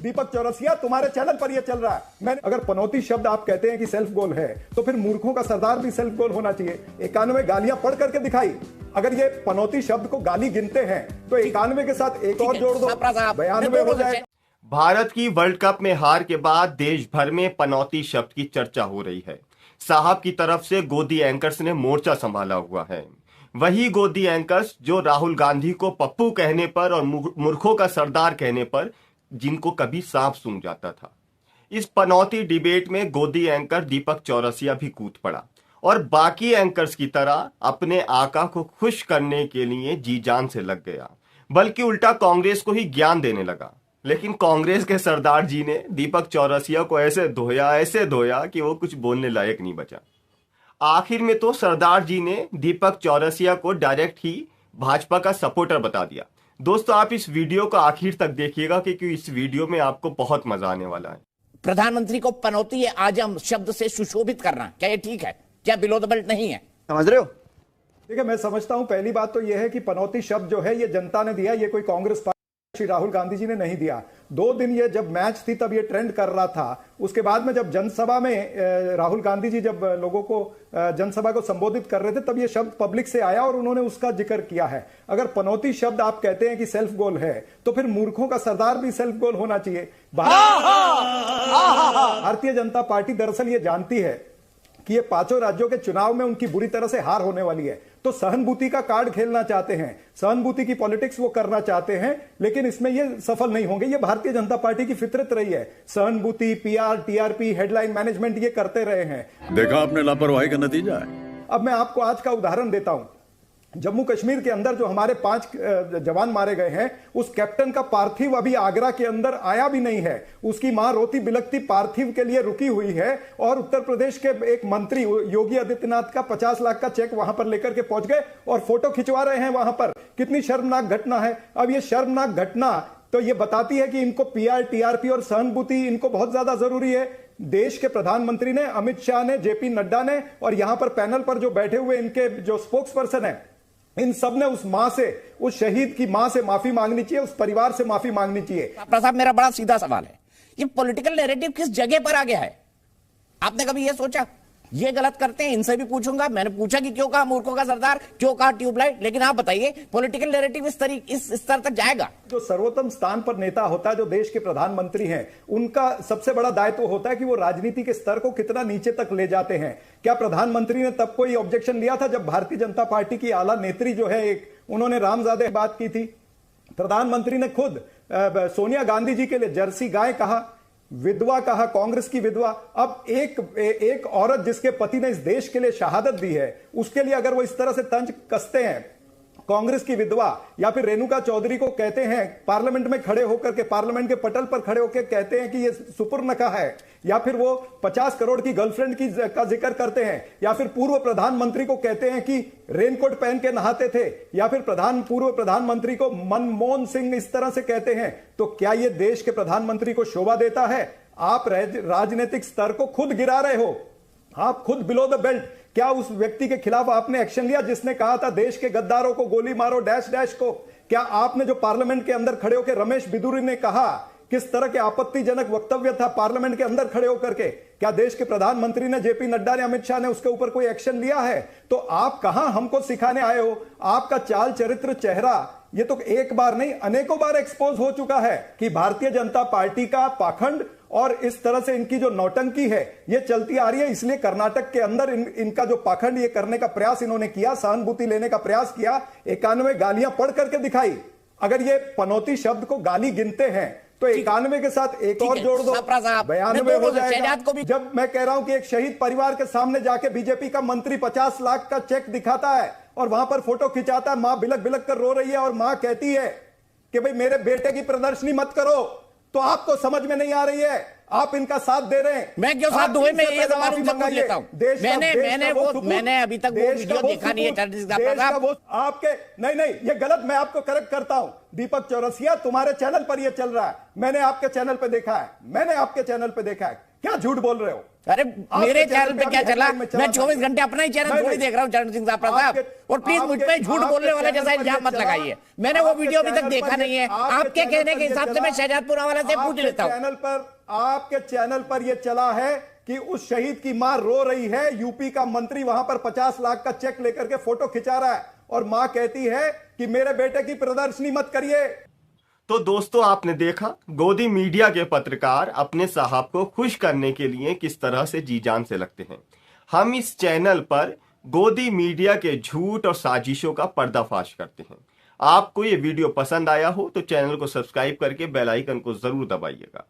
दीपक चौरसिया, तुम्हारे चैनल पर यह चल रहा है। मैंने अगर पनौती शब्द आप कहते हैं कि सेल्फ गोल है, तो फिर मूर्खों का सरदार भी सेल्फ गोल होना चाहिए। 91 गालियां पढ़ करके दिखाई। अगर ये पनौती शब्द को गाली गिनते हैं तो 91 के साथ एक और जोड़ दो, 92 हो जाए। भारत की वर्ल्ड कप में हार के बाद देश भर में पनौती शब्द की चर्चा हो रही है। साहब की तरफ से गोदी एंकर्स ने मोर्चा संभाला हुआ है। वही गोदी एंकर्स जो राहुल गांधी को पप्पू कहने पर और मूर्खों का सरदार कहने पर जिनको कभी सांप सूंघ जाता था। इस पनौती डिबेट में गोदी एंकर दीपक चौरसिया भी कूद पड़ा और बाकी एंकर्स की तरह अपने आका को खुश करने के लिए जी जान से लग गया, बल्कि उल्टा कांग्रेस को ही ज्ञान देने लगा। लेकिन कांग्रेस के सरदार जी ने दीपक चौरसिया को ऐसे धोया कि वो कुछ बोलने लायक नहीं बचा। आखिर में तो सरदार जी ने दीपक चौरसिया को डायरेक्ट ही भाजपा का सपोर्टर बता दिया। दोस्तों, आप इस वीडियो को आखिर तक देखिएगा क्योंकि इस वीडियो में आपको बहुत मजा आने वाला है। प्रधानमंत्री को पनौती आजम शब्द से सुशोभित करना, क्या ये ठीक है? क्या बिलो द बेल्ट नहीं है? समझ रहे हो? देखिए, मैं समझता हूं पहली बात तो यह है कि पनौती शब्द जो है ये जनता ने दिया, ये कोई कांग्रेस श्री राहुल गांधी जी ने नहीं दिया। 2 दिन ये जब मैच थी तब ये ट्रेंड कर रहा था। उसके बाद में जब जनसभा में राहुल गांधी जी जब लोगों को जनसभा को संबोधित कर रहे थे तब ये शब्द पब्लिक से आया और उन्होंने उसका जिक्र किया है। अगर पनौती शब्द आप कहते हैं कि सेल्फ गोल है तो फिर मूर्खों का सरदार भी सेल्फ गोल होना चाहिए। भारतीय जनता पार्टी दरअसल ये जानती है कि ये 5 राज्यों के चुनाव में उनकी बुरी तरह से हार होने वाली है, तो सहानुभूति का कार्ड खेलना चाहते हैं, सहानुभूति की पॉलिटिक्स वो करना चाहते हैं, लेकिन इसमें ये सफल नहीं होंगे। ये भारतीय जनता पार्टी की फितरत रही है। सहानुभूति, पीआर, टीआरपी, हेडलाइन मैनेजमेंट ये करते रहे हैं। देखा आपने लापरवाही का नतीजा है। अब मैं आपको आज का उदाहरण देता हूं। जम्मू कश्मीर के अंदर जो हमारे 5 जवान मारे गए हैं, उस कैप्टन का पार्थिव अभी आगरा के अंदर आया भी नहीं है। उसकी मां रोती बिलखती पार्थिव के लिए रुकी हुई है और उत्तर प्रदेश के एक मंत्री योगी आदित्यनाथ का 50 लाख का चेक वहां पर लेकर के पहुंच गए और फोटो खिंचवा रहे हैं वहां पर। कितनी शर्मनाक घटना है। अब ये शर्मनाक घटना तो ये बताती है कि इनको पीआर, टीआरपी और सहानुभूति इनको बहुत ज्यादा जरूरी है। देश के प्रधानमंत्री ने, अमित शाह ने, जेपी नड्डा ने और यहां पर पैनल पर जो बैठे हुए इनके जो स्पोक्स पर्सन है, इन सब ने उस मां से, उस शहीद की मां से माफी मांगनी चाहिए, उस परिवार से माफी मांगनी चाहिए। प्रसाद, मेरा बड़ा सीधा सवाल है, ये पॉलिटिकल नैरेटिव किस जगह पर आ गया है? आपने कभी ये सोचा ये गलत करते हैं? इनसे भी पूछूंगा। मैंने पूछा कि क्यों कहा मूर्खों का सरदार, क्यों कहा ट्यूबलाइट, लेकिन आप बताइए पॉलिटिकल नैरेटिव इस स्तर तक जाएगा? जो सर्वोत्तम स्थान पर नेता होता है, जो देश के प्रधानमंत्री हैं, उनका सबसे बड़ा दायित्व होता है कि वो राजनीति के स्तर को कितना नीचे तक ले जाते हैं। क्या प्रधानमंत्री ने तब कोई ऑब्जेक्शन लिया था जब भारतीय जनता पार्टी की आला नेत्री जो है एक, उन्होंने रामजादे बात की थी? प्रधानमंत्री ने खुद सोनिया गांधी जी के लिए जर्सी गाय कहा, विधवा कहा, कांग्रेस की विधवा। अब एक औरत जिसके पति ने इस देश के लिए शहादत दी है, उसके लिए अगर वो इस तरह से तंज कसते हैं, कांग्रेस की विधवा या फिर रेणुका चौधरी को कहते हैं, पार्लियामेंट में खड़े होकर के, पार्लियामेंट के पटल पर खड़े होकर कहते हैं कि ये सुपुर्नखा है, या फिर वो 50 करोड़ की गर्लफ्रेंड का जिक्र करते हैं, या फिर पूर्व प्रधानमंत्री को कहते हैं कि रेनकोट पहन के नहाते थे, या फिर पूर्व प्रधानमंत्री को मनमोहन सिंह इस तरह से कहते हैं, तो क्या ये देश के प्रधानमंत्री को शोभा देता है? आप राजनीतिक स्तर को खुद गिरा रहे हो, आप खुद बिलो द बेल्ट। क्या उस व्यक्ति के खिलाफ आपने एक्शन लिया जिसने कहा था देश के गद्दारों को गोली मारो, डैश डैश को? क्या आपने जो पार्लियामेंट के अंदर खड़े होकर रमेश बिदुरी ने कहा, किस तरह के आपत्तिजनक वक्तव्य था पार्लियामेंट के अंदर खड़े होकर के, क्या देश के प्रधानमंत्री ने, जेपी नड्डा ने, अमित शाह ने उसके ऊपर कोई एक्शन लिया है? तो आप कहां हमको सिखाने आए हो? आपका चाल चरित्र, चेहरा ये तो एक बार नहीं अनेकों बार एक्सपोज हो चुका है कि भारतीय जनता पार्टी का पाखंड और इस तरह से इनकी जो नौटंकी है ये चलती आ रही है। इसलिए कर्नाटक के अंदर इनका जो पाखंड ये करने का प्रयास इन्होंने किया, सहानुभूति लेने का प्रयास किया, 91 गालियां पढ़ करके दिखाई। अगर ये पनौती शब्द को गाली गिनते हैं तो 91 के साथ एक और जोड़ दो, 92 हो जाएगा। जब मैं कह रहा हूं कि एक शहीद परिवार के सामने जाके बीजेपी का मंत्री 50 लाख का चेक दिखाता है और वहां पर फोटो खिंचाता है, मां बिलक बिलक कर रो रही है और मां कहती है कि भाई मेरे बेटे की प्रदर्शनी मत करो, तो आपको समझ में नहीं आ रही है, आप इनका साथ दे रहे हैं। मैं क्यों साथ दूं? मैं ये सवाल मंगाई लेता हूं। मैंने अभी तक वो वीडियो देखा नहीं है। आपके नहीं, ये गलत, मैं आपको करेक्ट करता हूं। दीपक चौरसिया, तुम्हारे चैनल पर ये चल रहा है, मैंने आपके चैनल पे देखा है, क्या झूठ बोल रहे हो? अरे मेरे चैनल पे क्या चला? मैं मैं 24 घंटे अपना ही चैनल थोड़ी देख रहा हूँ, चरण सिंह साहब। और प्लीज मुझ पे झूठ बोलने वाला जैसा इल्जाम मत लगाइए। मैंने वो वीडियो अभी तक देखा नहीं है। आपके कहने के हिसाब से मैं शहजादपुर वाला से पूछ लेता हूँ। आपके चैनल पर यह चला है कि उस शहीद की मां रो रही है, यूपी का मंत्री वहां पर 50 लाख का चेक लेकर के फोटो खिंचा रहा है और मां कहती है कि मेरे बेटे की प्रदर्शनी मत करिए। तो दोस्तों, आपने देखा गोदी मीडिया के पत्रकार अपने साहब को खुश करने के लिए किस तरह से जी जान से लगते हैं। हम इस चैनल पर गोदी मीडिया के झूठ और साजिशों का पर्दाफाश करते हैं। आपको ये वीडियो पसंद आया हो तो चैनल को सब्सक्राइब करके बेल आइकन को जरूर दबाइएगा।